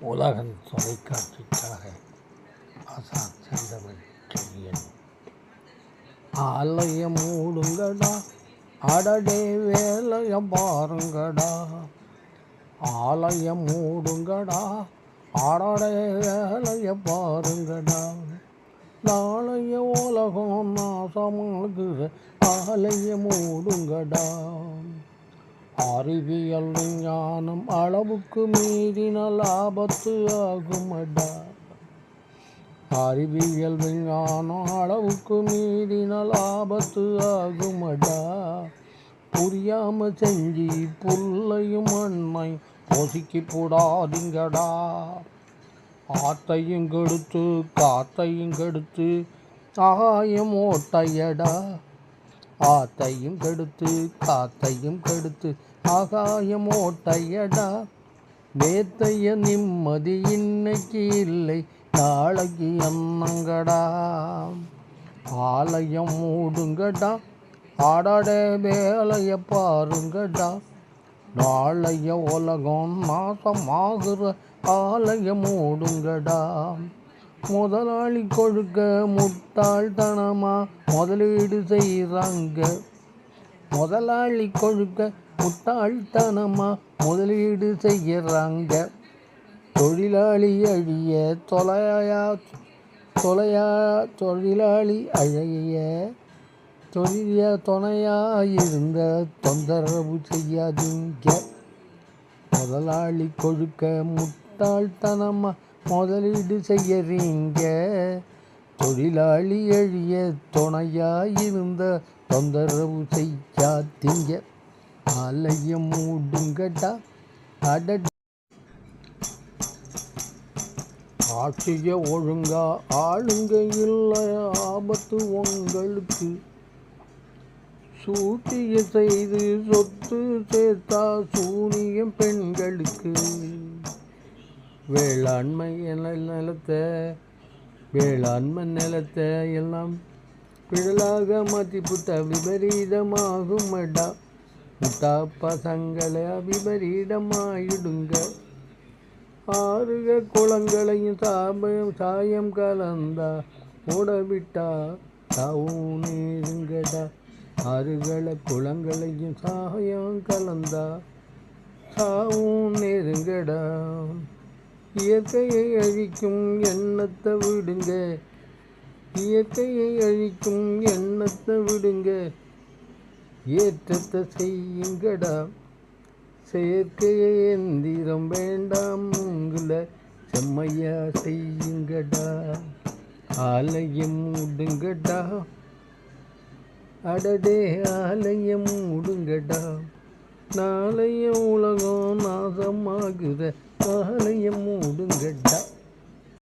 உலகன் தொலைக்காட்சிக்காக ஆசான் செந்தமிழ் செழியன். ஆலயம் மூடுங்கடா, அடடே வேலையம் பாருங்கடா. ஆலயம் மூடுங்கடா, அடடே வேலையம் பாருங்கடா. நாளைய உலகம் நாசமாகுற ஆலயம் மூடுங்கடா. அறிவியல் விஞ்ஞானம் அளவுக்கு மீறின லாபத்து ஆகுமடா. அறிவியல் விஞ்ஞானம் அளவுக்கு மீறின லாபத்து ஆகுமடா. புரியாம செஞ்சு புல்லையும் மண்ணை பொசுக்கி போடாதீங்கடா. ஆத்தையும் கெடுத்து காத்தையும் கெடுத்து ஆகாயம் ஓட்டையடா. ஆத்தையும் கெடுத்து காத்தையும் கெடுத்து ஆகாயம் ஓட்டையடா. நேத்தைய நிம்மதி இன்னைக்கு இல்லை, நாளைக்கு என்னங்கடா. ஆலயம் மூடுங்கடா, ஆடாடே வேலைய பாருங்கடா. நாளைய உலகம் நாசமாகிற ஆலயம் மூடுங்கடா. முதலாளி கொழுக்க முட்டாள்தனமா முதலீடு செய்கிறாங்க. முதலாளி கொழுக்க முட்டாள்தனமா முதலீடு செய்கிறாங்க. தொழிலாளி அழிய தொழிலாளி அழிய துணையாயிருந்த தொந்தரவு செய்யாதீங்க. முதலாளி கொழுக்க முட்டாள்தனமா முதலீடு செய்யறீங்க. தொழிலாளி அழிய துணையாயிருந்த தொந்தரவு செய்யாதீங்க. ஆலயம் மூடுங்கடா, அடட. ஆட்சிய ஒழுங்கா ஆளுங்க இல்லை, ஆபத்து உங்களுக்கு. சூட்டிய செய்து சொத்து சேர்த்தா சூனியம் பெண்களுக்கு. வேளாண்மை நிலத்தை எல்லாம் பிழலாக மாற்றிப்புட்ட விபரீதமாகுமடா. முட்டா பசங்களை விபரீதமாயிடுங்க. ஆறுக குளங்களையும் சாயம் கலந்தா ஓடவிட்டா சாவும் நேருங்கடா. ஆறுகளை குளங்களையும் சாயம் கலந்தா சாவும் நேருங்கடா. இயற்கையை அழிக்கும் எண்ணத்தை விடுங்க. இயற்கையை அழிக்கும் எண்ணத்தை விடுங்க. ஏற்றத்தை செய்யுங்கடா. செயற்கையை எந்திரம் வேண்டாம், உங்களை செம்மையா செய்யுங்கடா. ஆலயம் மூடுங்கடா, அடடே ஆலயம் மூடுங்கடா. நாளைய உலகம் நாசமாகுற ஆலயம் மூடுங்கடா.